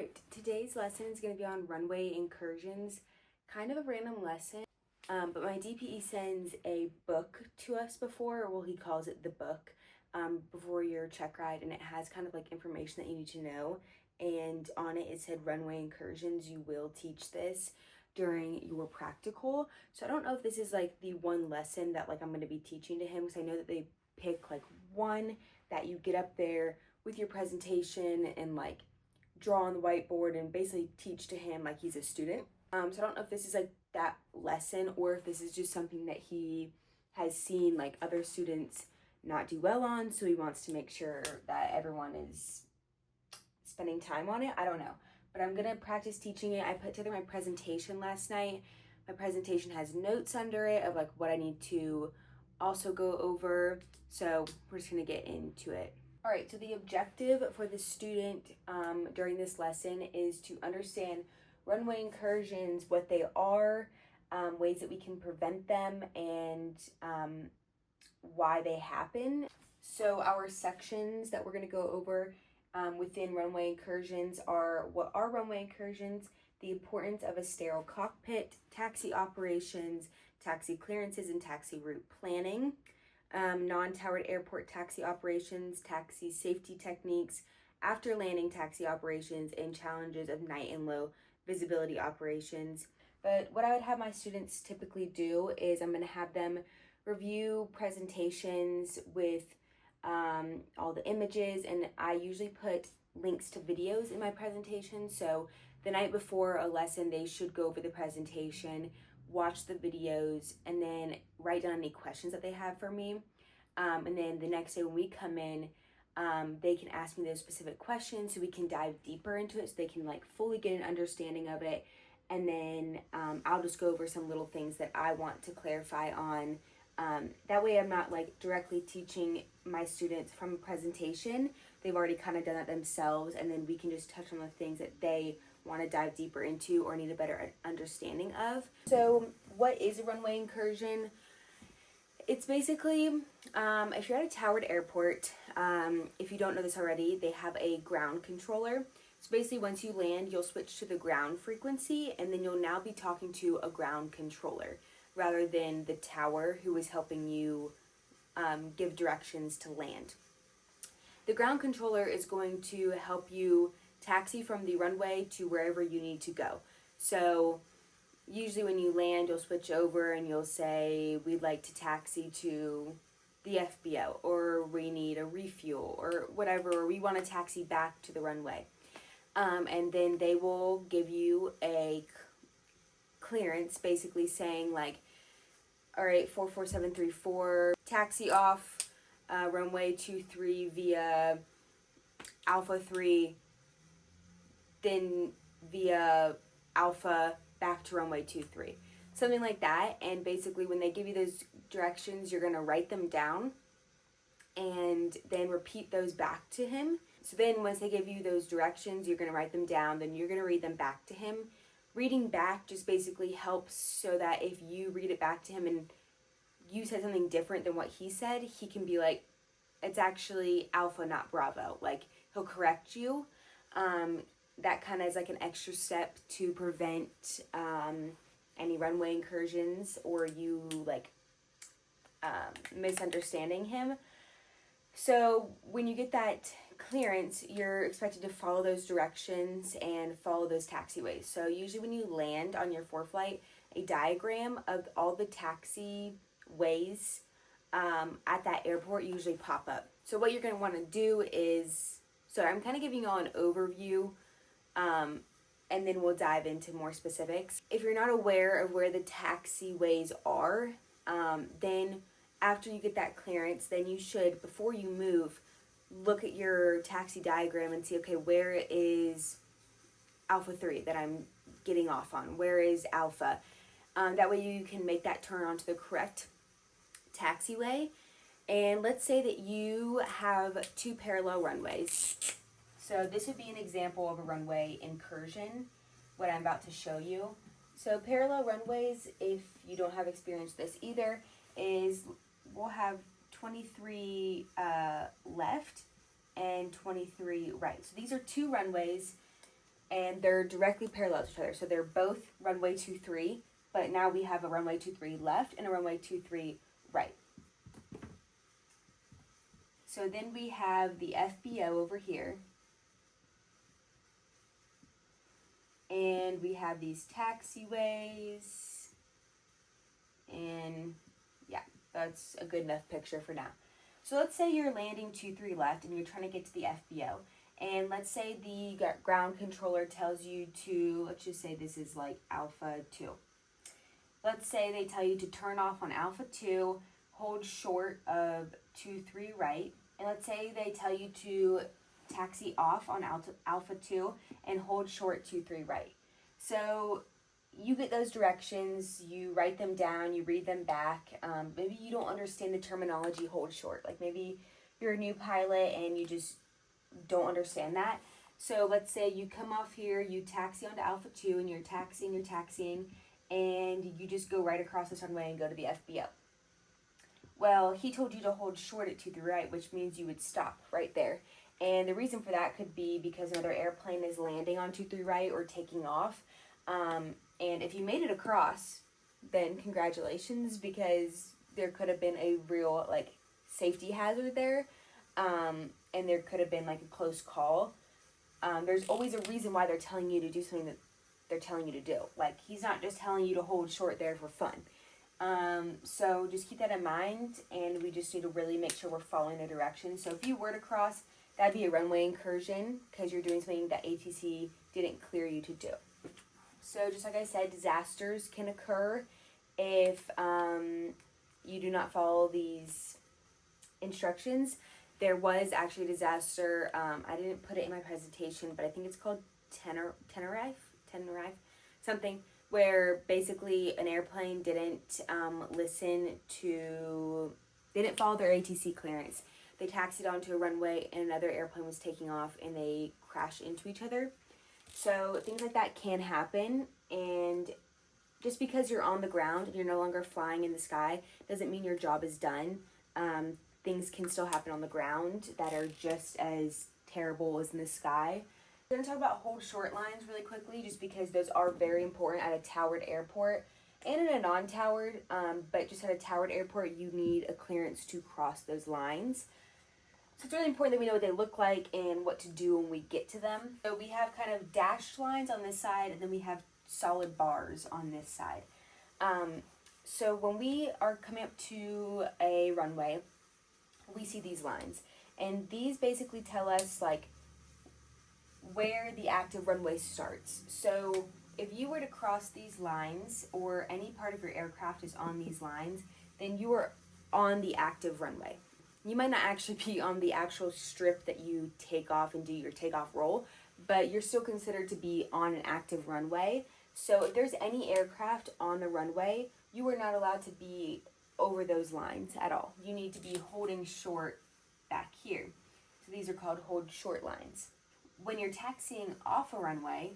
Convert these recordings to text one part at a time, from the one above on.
Alright, today's lesson is going to be on runway incursions. Kind of a random lesson, but my DPE sends a book to us before, well, he calls it the book, before your check ride, and it has kind of like information that you need to know. And on it, it said runway incursions. You will teach this during your practical. So I don't know if this is like the one lesson that like I'm going to be teaching to him, because I know that they pick like one that you get up there with your presentation and like draw on the whiteboard and basically teach to him like he's a student. So I don't know if this is like that lesson or if this is just something that he has seen like other students not do well on, so he wants to make sure that everyone is spending time on it. I don't know, but I'm gonna practice teaching it. I put together my presentation last night. My presentation has notes under it of like what I need to also go over, so we're just gonna get into it. All right, so the objective for the student during this lesson is to understand runway incursions, what they are, ways that we can prevent them, and why they happen. So our sections that we're going to go over within runway incursions are: what are runway incursions, the importance of a sterile cockpit, taxi operations, taxi clearances, and taxi route planning. Non-towered airport taxi operations, taxi safety techniques, after landing taxi operations, and challenges of night and low visibility operations. But what I would have my students typically do is I'm going to have them review presentations with all the images, and I usually put links to videos in my presentation. So the night before a lesson, they should go over the presentation, watch the videos, and then write down any questions that they have for me. And then the next day when we come in, they can ask me those specific questions so we can dive deeper into it, so they can like fully get an understanding of it. And then I'll just go over some little things that I want to clarify on. That way I'm not like directly teaching my students from a presentation. They've already kind of done that themselves, and then we can just touch on the things that they want to dive deeper into or need a better understanding of. So what is a runway incursion? It's basically, if you're at a towered airport, if you don't know this already, they have a ground controller. So basically once you land, you'll switch to the ground frequency, and then you'll now be talking to a ground controller rather than the tower who is helping you give directions to land. The ground controller is going to help you taxi from the runway to wherever you need to go. So usually when you land, you'll switch over and you'll say, we'd like to taxi to the FBO, or we need a refuel, or whatever, or we want to taxi back to the runway. And then they will give you a clearance basically saying like, all right, 44734, taxi off runway 23 via Alpha 3, then via Alpha back to runway 23, something like that. And basically when they give you those directions, you're going to write them down and then repeat those back to him. So then once they give you those directions, you're going to write them down, then you're going to read them back to him. Reading back just basically helps so that if you read it back to him and you said something different than what he said, he can be like, it's actually Alpha, not Bravo. Like, he'll correct you. That kind of is like an extra step to prevent any runway incursions or you like misunderstanding him. So when you get that clearance, you're expected to follow those directions and follow those taxiways. So usually when you land on your foreflight, a diagram of all the taxiways at that airport usually pop up. So what you're going to want to do is, so I'm kind of giving you all an overview, and then we'll dive into more specifics. If you're not aware of where the taxiways are, then after you get that clearance, then you should, before you move, look at your taxi diagram and see, okay, where is Alpha 3 that I'm getting off on? Where is Alpha? That way you can make that turn onto the correct taxiway. And let's say that you have two parallel runways. So this would be an example of a runway incursion, what I'm about to show you. So parallel runways, if you don't have experience with this either, is we'll have 23 left and 23 right. So these are two runways and they're directly parallel to each other. So they're both runway 23, but now we have a runway 23 left and a runway 23 right. So then we have the FBO over here. And we have these taxiways. And yeah, that's a good enough picture for now. So let's say you're landing 23 left and you're trying to get to the FBO. And let's say the ground controller tells you to, let's just say this is like Alpha 2. Let's say they tell you to turn off on Alpha 2, hold short of 23 right. And let's say they tell you to taxi off on Alpha 2 and hold short 23 right. So you get those directions, you write them down, you read them back. Maybe you don't understand the terminology hold short. Like maybe you're a new pilot and you just don't understand that. So let's say you come off here, you taxi onto Alpha 2 and you're taxiing, and you just go right across this runway and go to the FBO. Well, he told you to hold short at 23 right, which means you would stop right there. And the reason for that could be because another airplane is landing on 23 right or taking off. And if you made it across, then congratulations, because there could have been a real like safety hazard there. And there could have been like a close call. There's always a reason why they're telling you to do something that they're telling you to do. Like, he's not just telling you to hold short there for fun. So just keep that in mind, and we just need to really make sure we're following the directions. So if you were to cross, that'd be a runway incursion because you're doing something that ATC didn't clear you to do. So just like I said, disasters can occur if you do not follow these instructions. There was actually a disaster, I didn't put it in my presentation, but I think it's called Tenerife, something, where basically an airplane didn't didn't follow their ATC clearance. They taxied onto a runway and another airplane was taking off and they crashed into each other. So things like that can happen, and just because you're on the ground and you're no longer flying in the sky doesn't mean your job is done. Things can still happen on the ground that are just as terrible as in the sky. We're going to talk about hold short lines really quickly, just because those are very important at a towered airport and in a non-towered, but just at a towered airport you need a clearance to cross those lines. So it's really important that we know what they look like and what to do when we get to them. So we have kind of dashed lines on this side, and then we have solid bars on this side. So when we are coming up to a runway, we see these lines, and these basically tell us like where the active runway starts. So if you were to cross these lines, or any part of your aircraft is on these lines, then you are on the active runway. You might not actually be on the actual strip that you take off and do your takeoff roll, but you're still considered to be on an active runway. So if there's any aircraft on the runway, you are not allowed to be over those lines at all. You need to be holding short back here. So these are called hold short lines. When you're taxiing off a runway,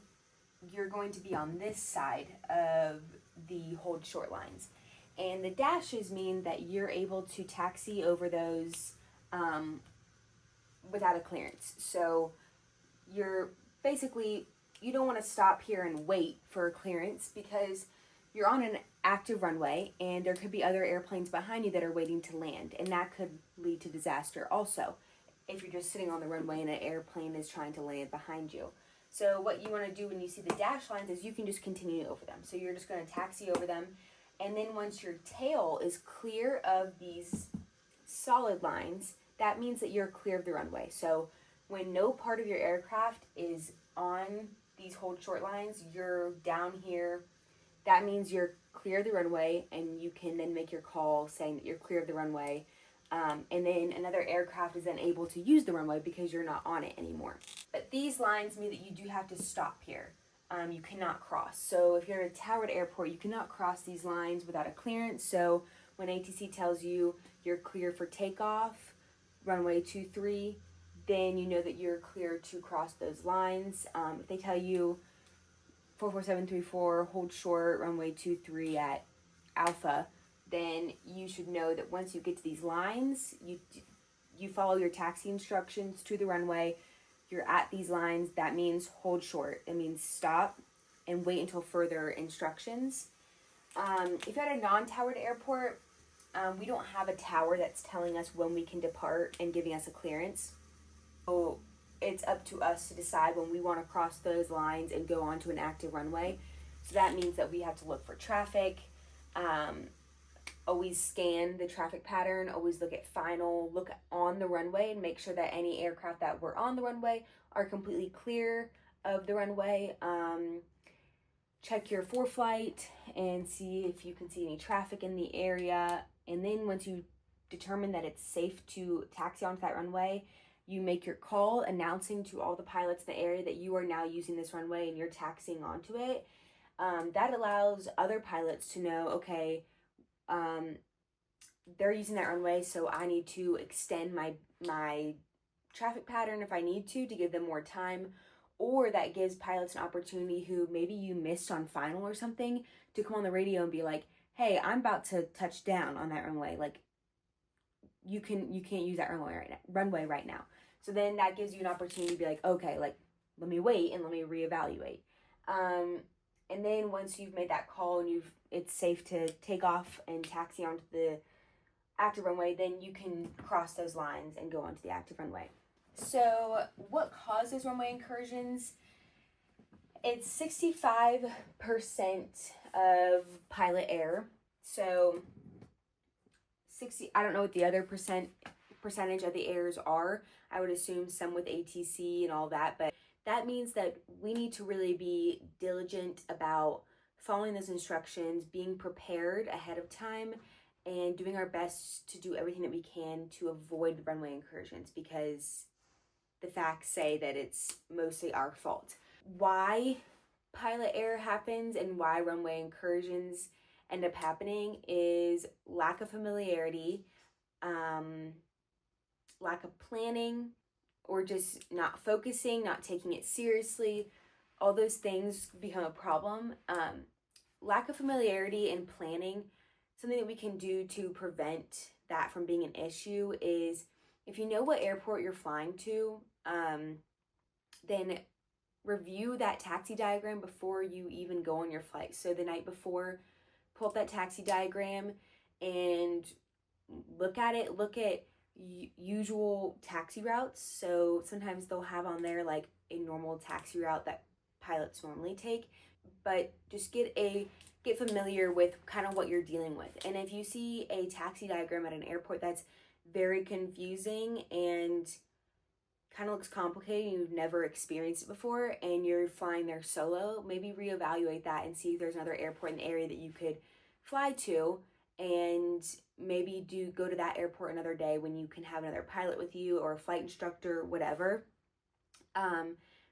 you're going to be on this side of the hold short lines. And the dashes mean that you're able to taxi over those without a clearance. So you're basically, you don't want to stop here and wait for a clearance, because you're on an active runway and there could be other airplanes behind you that are waiting to land, and that could lead to disaster also if you're just sitting on the runway and an airplane is trying to land behind you. So what you want to do when you see the dash lines is you can just continue over them. So you're just going to taxi over them, and then once your tail is clear of these solid lines, that means that you're clear of the runway. So when no part of your aircraft is on these hold short lines, you're down here, that means you're clear of the runway, and you can then make your call saying that you're clear of the runway. And then another aircraft is then able to use the runway because you're not on it anymore. But these lines mean that you do have to stop here. You cannot cross. So if you're at a towered airport, you cannot cross these lines without a clearance. So when ATC tells you you're clear for takeoff, runway 23, then you know that you're clear to cross those lines. If they tell you 44734, hold short, runway 23 at Alpha, then you should know that once you get to these lines, you follow your taxi instructions to the runway, you're at these lines, that means hold short. It means stop and wait until further instructions. If you're at a non-towered airport, we don't have a tower that's telling us when we can depart and giving us a clearance. So it's up to us to decide when we want to cross those lines and go onto an active runway. So that means that we have to look for traffic, always scan the traffic pattern, always look at final, look on the runway and make sure that any aircraft that were on the runway are completely clear of the runway. Check your ForeFlight and see if you can see any traffic in the area. And then once you determine that it's safe to taxi onto that runway, you make your call announcing to all the pilots in the area that you are now using this runway and you're taxiing onto it. That allows other pilots to know, okay, they're using that runway, so I need to extend my traffic pattern if I need to give them more time. Or that gives pilots an opportunity who maybe you missed on final or something to come on the radio and be like, hey, I'm about to touch down on that runway. Like, you can't use that runway right now. So then that gives you an opportunity to be like, okay, like, let me wait and let me reevaluate. And then once you've made that call and it's safe to take off and taxi onto the active runway, then you can cross those lines and go onto the active runway. So what causes runway incursions? It's 65% of pilot error. So I don't know what the other percentage of the errors are. I would assume some with ATC and all that, but that means that we need to really be diligent about following those instructions, being prepared ahead of time, and doing our best to do everything that we can to avoid the runway incursions, because the facts say that it's mostly our fault. Why pilot error happens and why runway incursions end up happening is lack of familiarity, lack of planning, or just not focusing, not taking it seriously. All those things become a problem. Lack of familiarity and planning, something that we can do to prevent that from being an issue is, if you know what airport you're flying to, then review that taxi diagram before you even go on your flight. So the night before, pull up that taxi diagram and look at it. Look at usual taxi routes. So sometimes they'll have on there like a normal taxi route that pilots normally take, but just get familiar with kind of what you're dealing with. And if you see a taxi diagram at an airport that's very confusing and kind of looks complicated, you've never experienced it before, and you're flying there solo, maybe reevaluate that and see if there's another airport in the area that you could fly to, and maybe go to that airport another day when you can have another pilot with you or a flight instructor, whatever.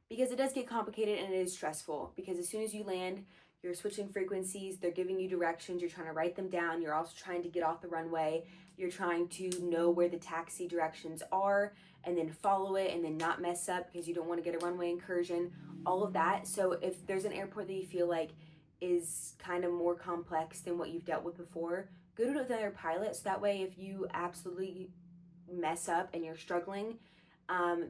Because it does get complicated and it is stressful, because as soon as you land, you're switching frequencies, they're giving you directions, you're trying to write them down, you're also trying to get off the runway, you're trying to know where the taxi directions are and then follow it and then not mess up because you don't want to get a runway incursion, all of that. So if there's an airport that you feel like is kind of more complex than what you've dealt with before, go to it with another pilot, so that way if you absolutely mess up and you're struggling,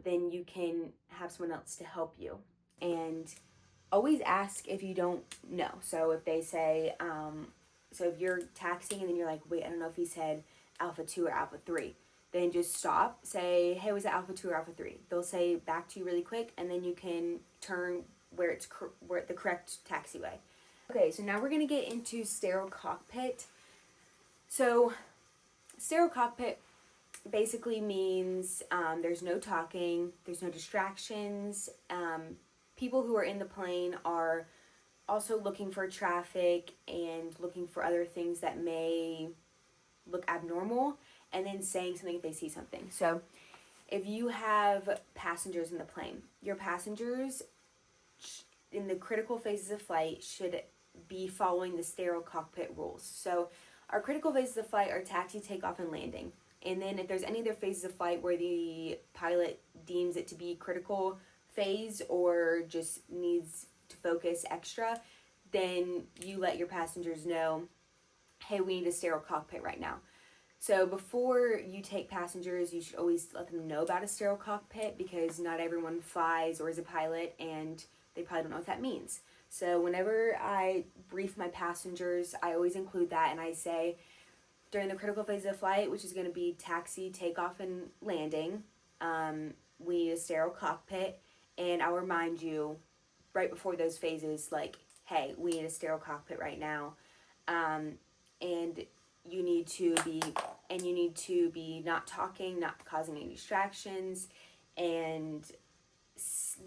then you can have someone else to help you. And always ask if you don't know. So if they say, so if you're taxiing and then you're like, wait, I don't know if he said Alpha 2 or Alpha 3, then just stop, say, hey, was it Alpha 2 or Alpha 3? They'll say back to you really quick, and then you can turn where the correct taxiway. Okay, so now we're gonna get into sterile cockpit. So sterile cockpit basically means there's no talking, there's no distractions. People who are in the plane are also looking for traffic and looking for other things that may look abnormal, and then saying something if they see something. So if you have passengers in the plane, your passengers in the critical phases of flight should be following the sterile cockpit rules. So our critical phases of flight are taxi, takeoff, and landing. And then if there's any other phases of flight where the pilot deems it to be critical phase or just needs to focus extra, then you let your passengers know, hey, we need a sterile cockpit right now. So before you take passengers, you should always let them know about a sterile cockpit, because not everyone flies or is a pilot, and they probably don't know what that means. So whenever I brief my passengers, I always include that, and I say, during the critical phase of the flight, which is going to be taxi, takeoff, and landing, we need a sterile cockpit, and I'll remind you right before those phases, like, hey, we need a sterile cockpit right now, and you need to be not talking, not causing any distractions, and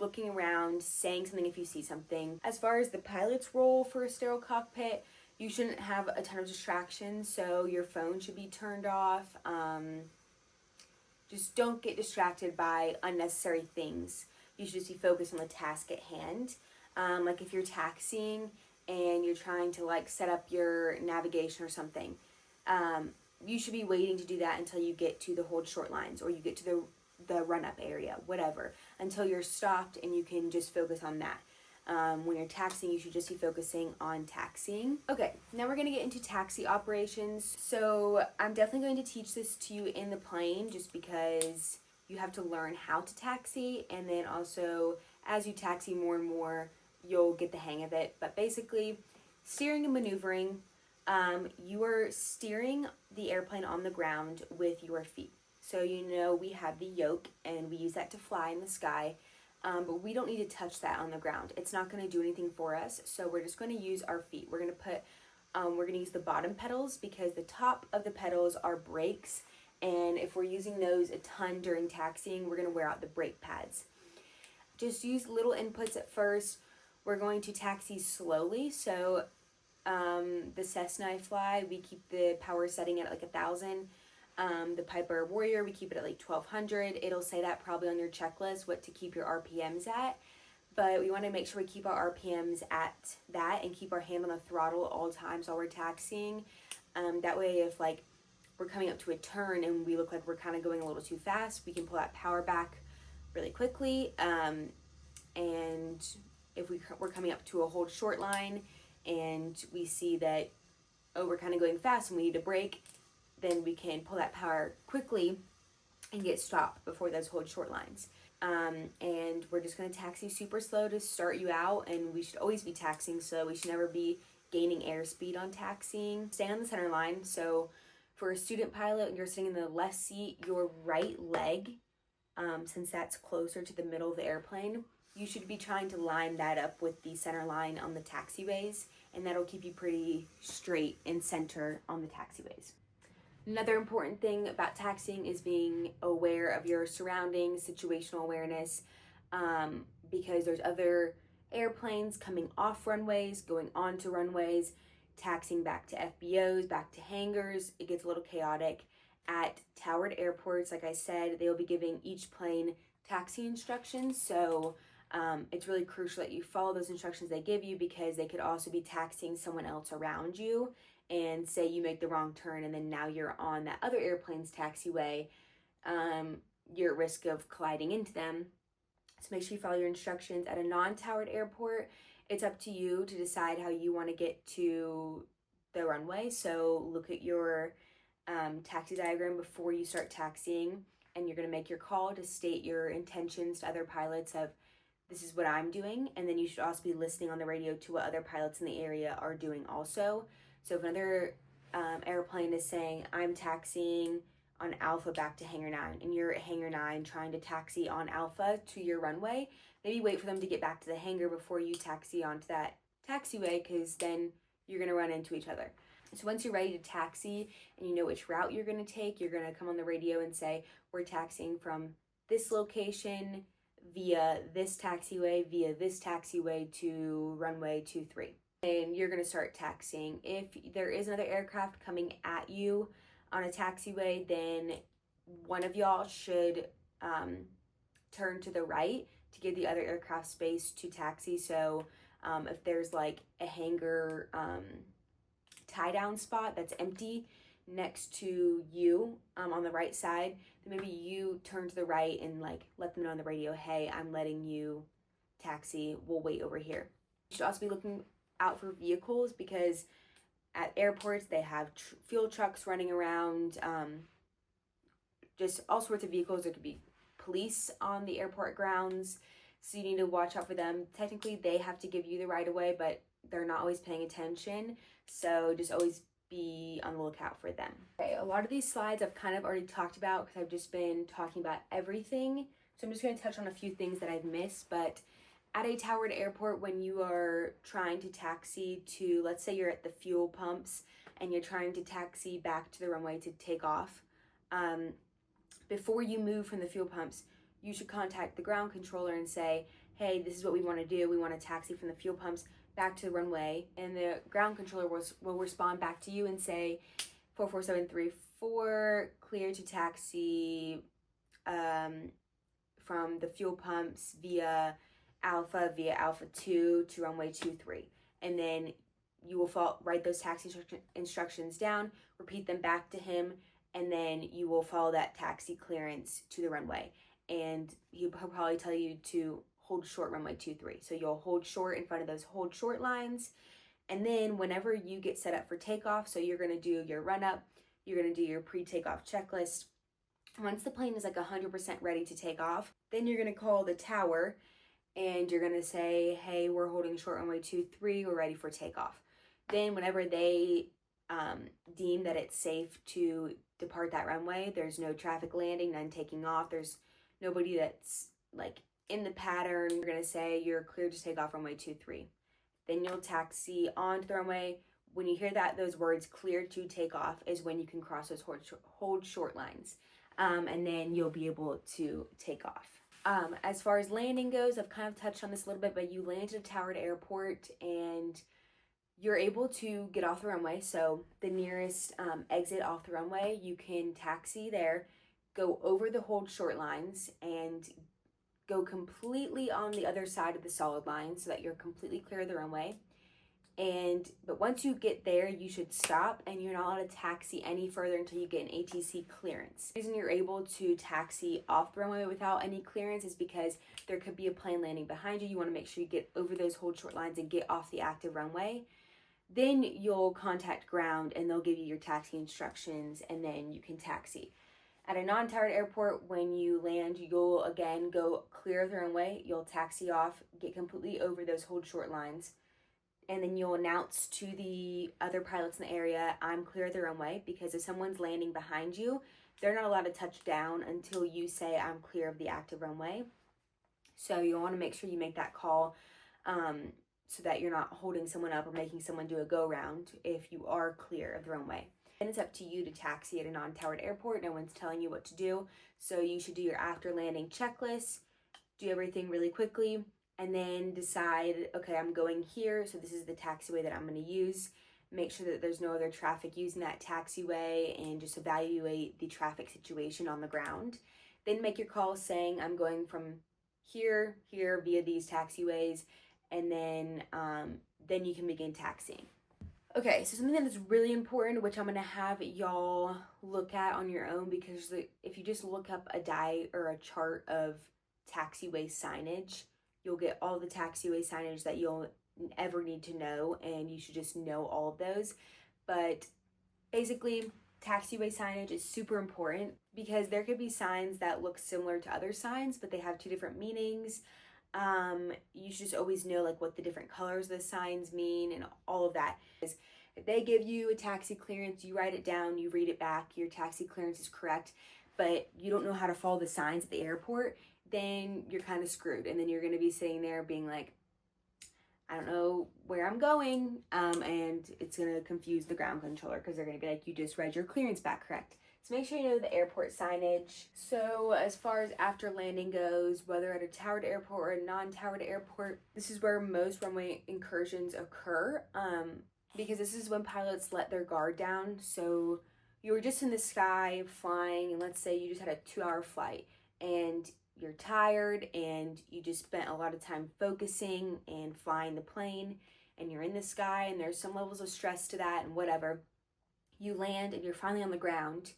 looking around, saying something if you see something. As far as the pilot's role for a sterile cockpit, you shouldn't have a ton of distractions, so your phone should be turned off. Just don't get distracted by unnecessary things. You should just be focused on the task at hand. Like if you're taxiing and you're trying to like set up your navigation or something, you should be waiting to do that until you get to the hold short lines, or you get to the run-up area, whatever, until you're stopped and you can just focus on that. When you're taxiing, you should just be focusing on taxiing. Okay, now we're going to get into taxi operations. So I'm definitely going to teach this to you in the plane, just because you have to learn how to taxi, and then also as you taxi more and more, you'll get the hang of it. But basically, steering and maneuvering, you are steering the airplane on the ground with your feet. So we have the yoke, and we use that to fly in the sky. But we don't need to touch that on the ground. It's not going to do anything for us, so we're just going to use our feet. We're going to use the bottom pedals, because the top of the pedals are brakes, and if we're using those a ton during taxiing, we're going to wear out the brake pads. Just use little inputs at first. We're going to taxi slowly, so the Cessna I fly, we keep the power setting at like 1,000. The Piper Warrior, we keep it at like 1,200. It'll say that probably on your checklist, what to keep your RPMs at. But we want to make sure we keep our RPMs at that and keep our hand on the throttle at all times while we're taxiing. That way, if like we're coming up to a turn and we look like we're kind of going a little too fast, we can pull that power back really quickly. And if we're coming up to a hold short line and we see that, oh, we're kind of going fast and we need to brake, then we can pull that power quickly and get stopped before those hold short lines. And we're just going to taxi super slow to start you out, and we should always be taxiing slow. We should never be gaining airspeed on taxiing. Stay on the center line. So for a student pilot, when you're sitting in the left seat, your right leg, since that's closer to the middle of the airplane, you should be trying to line that up with the center line on the taxiways, and that'll keep you pretty straight and center on the taxiways. Another important thing about taxiing is being aware of your surroundings, situational awareness, because there's other airplanes coming off runways, going onto runways, taxiing back to FBOs, back to hangars. It gets a little chaotic. At towered airports, like I said, they'll be giving each plane taxi instructions, so it's really crucial that you follow those instructions they give you, because they could also be taxiing someone else around you, and say you make the wrong turn and then now you're on that other airplane's taxiway, you're at risk of colliding into them. So make sure you follow your instructions. At a non-towered airport, it's up to you to decide how you want to get to the runway. So look at your taxi diagram before you start taxiing, and you're going to make your call to state your intentions to other pilots of, this is what I'm doing, and then you should also be listening on the radio to what other pilots in the area are doing also. So if another airplane is saying, I'm taxiing on Alpha back to Hangar 9, and you're at Hangar 9 trying to taxi on Alpha to your runway, maybe wait for them to get back to the hangar before you taxi onto that taxiway, because then you're going to run into each other. So once you're ready to taxi and you know which route you're going to take, you're going to come on the radio and say, we're taxiing from this location via this taxiway to runway 23. And you're going to start taxiing. If there is another aircraft coming at you on a taxiway, then one of y'all should turn to the right to give the other aircraft space to taxi. So if there's like a hangar tie-down spot that's empty next to you on the right side, then maybe you turn to the right and like let them know on the radio, hey, I'm letting you taxi, we'll wait over here. You should also be looking out for vehicles, because at airports, they have fuel trucks running around, just all sorts of vehicles. There could be police on the airport grounds, so you need to watch out for them. Technically, they have to give you the right of way, but they're not always paying attention, so just always be on the lookout for them. Okay, a lot of these slides I've kind of already talked about because I've just been talking about everything, so I'm just going to touch on a few things that I've missed. But at a towered airport, when you are trying to taxi to, let's say you're at the fuel pumps and you're trying to taxi back to the runway to take off, before you move from the fuel pumps, you should contact the ground controller and say, hey, this is what we want to do. We want to taxi from the fuel pumps back to the runway. And the ground controller will respond back to you and say, 44734, clear to taxi from the fuel pumps via Alpha 2 to runway 23. And then you will write those taxi instructions down, repeat them back to him, and then you will follow that taxi clearance to the runway. And he'll probably tell you to hold short runway 23. So you'll hold short in front of those hold short lines. And then whenever you get set up for takeoff, so you're going to do your run up, you're going to do your pre-takeoff checklist. Once the plane is like 100% ready to take off, then you're going to call the tower and you're going to say, hey, we're holding short runway 23, we're ready for takeoff. Then whenever they deem that it's safe to depart that runway, there's no traffic landing, none taking off, there's nobody that's like in the pattern, you're going to say you're cleared to take off runway 23. Then you'll taxi onto the runway. When you hear those words, cleared to take off, is when you can cross those hold short lines. And then you'll be able to take off. As far as landing goes, I've kind of touched on this a little bit, but you land at a towered airport and you're able to get off the runway. So the nearest exit off the runway, you can taxi there, go over the hold short lines, and go completely on the other side of the solid line so that you're completely clear of the runway. But once you get there, you should stop, and you're not allowed to taxi any further until you get an ATC clearance. The reason you're able to taxi off the runway without any clearance is because there could be a plane landing behind you. You want to make sure you get over those hold short lines and get off the active runway. Then you'll contact ground and they'll give you your taxi instructions, and then you can taxi. At a non-towered airport, when you land, you'll again go clear of the runway, you'll taxi off, get completely over those hold short lines, and then you'll announce to the other pilots in the area, I'm clear of the runway, because if someone's landing behind you, they're not allowed to touch down until you say, I'm clear of the active runway. So you'll want to make sure you make that call so that you're not holding someone up or making someone do a go-round if you are clear of the runway. And it's up to you to taxi at a non-towered airport. No one's telling you what to do. So you should do your after landing checklist, do everything really quickly, and then decide, okay, I'm going here, so this is the taxiway that I'm going to use. Make sure that there's no other traffic using that taxiway, and just evaluate the traffic situation on the ground. Then make your call saying, I'm going from here via these taxiways, and then you can begin taxiing. Okay, so something that's really important, which I'm going to have y'all look at on your own, because if you just look up a chart of taxiway signage, you'll get all the taxiway signage that you'll ever need to know, and you should just know all of those. But basically, taxiway signage is super important because there could be signs that look similar to other signs, but they have two different meanings. You should just always know like what the different colors of the signs mean and all of that. If they give you a taxi clearance, you write it down, you read it back, your taxi clearance is correct, but you don't know how to follow the signs at the airport, then you're kind of screwed. And then you're going to be sitting there being like, I don't know where I'm going, and it's going to confuse the ground controller because they're going to be like, you just read your clearance back correct. So make sure you know the airport signage. So as far as after landing goes, whether at a towered airport or a non-towered airport, this is where most runway incursions occur, because this is when pilots let their guard down. So you were just in the sky flying, and let's say you just had a 2-hour flight, and you're tired, and you just spent a lot of time focusing and flying the plane, and you're in the sky, and there's some levels of stress to that, and whatever. You land, and you're finally on the ground,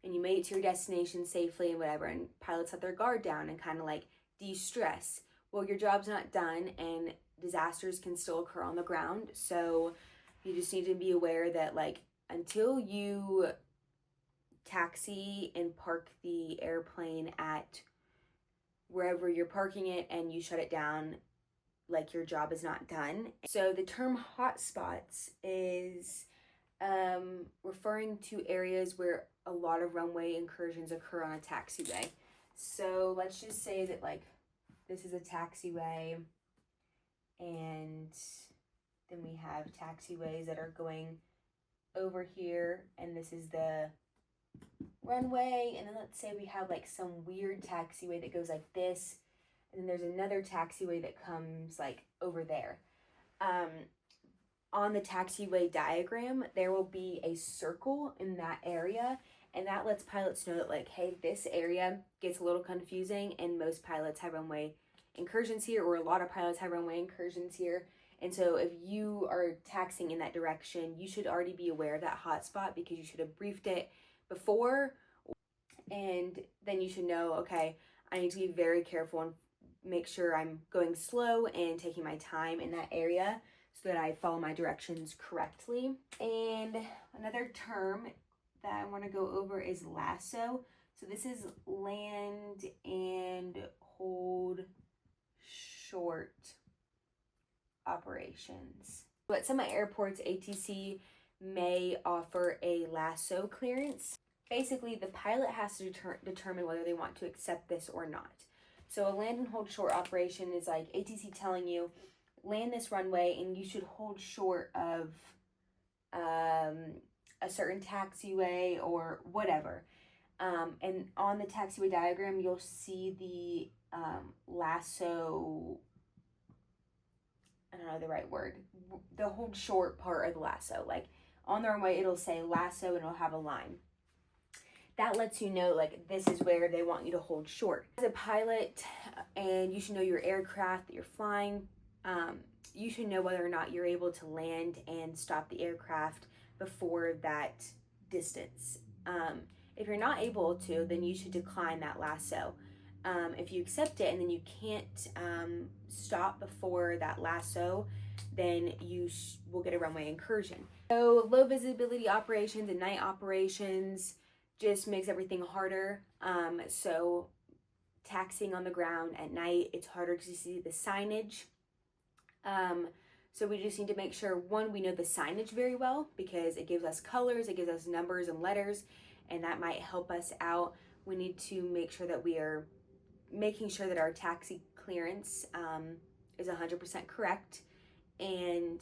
and you made it to your destination safely and whatever, and pilots let their guard down and kind of like de-stress. Well, your job's not done, and disasters can still occur on the ground. So You just need to be aware that like until you taxi and park the airplane at wherever you're parking it and you shut it down, like your job is not done. So the term hotspots is referring to areas where a lot of runway incursions occur on a taxiway. So let's just say that like this is a taxiway, and then we have taxiways that are going over here, and this is the runway, and then let's say we have like some weird taxiway that goes like this, and then there's another taxiway that comes like over there. On the taxiway diagram, there will be a circle in that area, and that lets pilots know that like, hey, this area gets a little confusing, and most pilots have runway incursions here, or a lot of pilots have runway incursions here. And so if you are taxiing in that direction, you should already be aware of that hotspot because you should have briefed it before, and then you should know, okay, I need to be very careful and make sure I'm going slow and taking my time in that area so that I follow my directions correctly. And another term that I want to go over is lasso. So this is land and hold short operations. So at some airports, ATC may offer a lasso clearance. Basically, the pilot has to determine whether they want to accept this or not. So a land and hold short operation is like ATC telling you, land this runway and you should hold short of a certain taxiway or whatever. And on the taxiway diagram, you'll see the lasso, I don't know the right word, the hold short part of the lasso. Like on the runway, it'll say lasso and it'll have a line. That lets you know like this is where they want you to hold short. As a pilot, and you should know your aircraft that you're flying, you should know whether or not you're able to land and stop the aircraft before that distance. If you're not able to, then you should decline that lasso. If you accept it and then you can't stop before that lasso, then you will get a runway incursion. So low visibility operations and night operations just makes everything harder. So taxiing on the ground at night, it's harder to see the signage. So we just need to make sure, one, we know the signage very well because it gives us colors, it gives us numbers and letters, and that might help us out. We need to make sure that we are making sure that our taxi clearance is 100% correct. And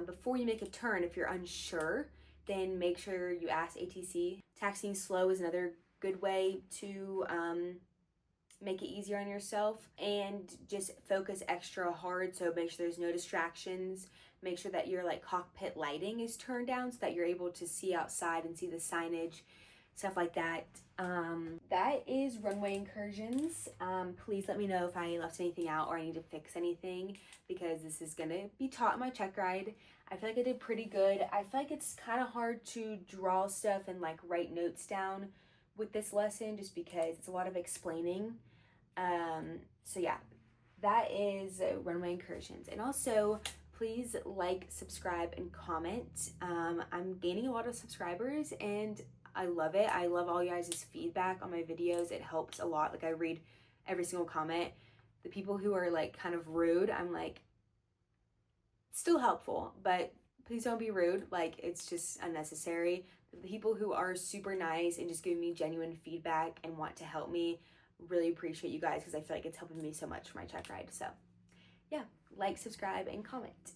before you make a turn, if you're unsure, then make sure you ask ATC. Taxiing slow is another good way to make it easier on yourself, and just focus extra hard. So make sure there's no distractions. Make sure that your like cockpit lighting is turned down so that you're able to see outside and see the signage, stuff like that. That is runway incursions. Please let me know if I left anything out or I need to fix anything, because this is gonna be taught in my check ride. I feel like I did pretty good. I feel like it's kind of hard to draw stuff and like write notes down with this lesson just because it's a lot of explaining. So yeah, that is runway incursions. And also, please like, subscribe, and comment. I'm gaining a lot of subscribers and I love it. I love all you guys' feedback on my videos. It helps a lot. Like I read every single comment. The people who are like kind of rude, I'm like, still helpful, but please don't be rude. Like it's just unnecessary. The people who are super nice and just giving me genuine feedback and want to help me, really appreciate you guys because I feel like it's helping me so much for my check ride. So yeah, like, subscribe, and comment.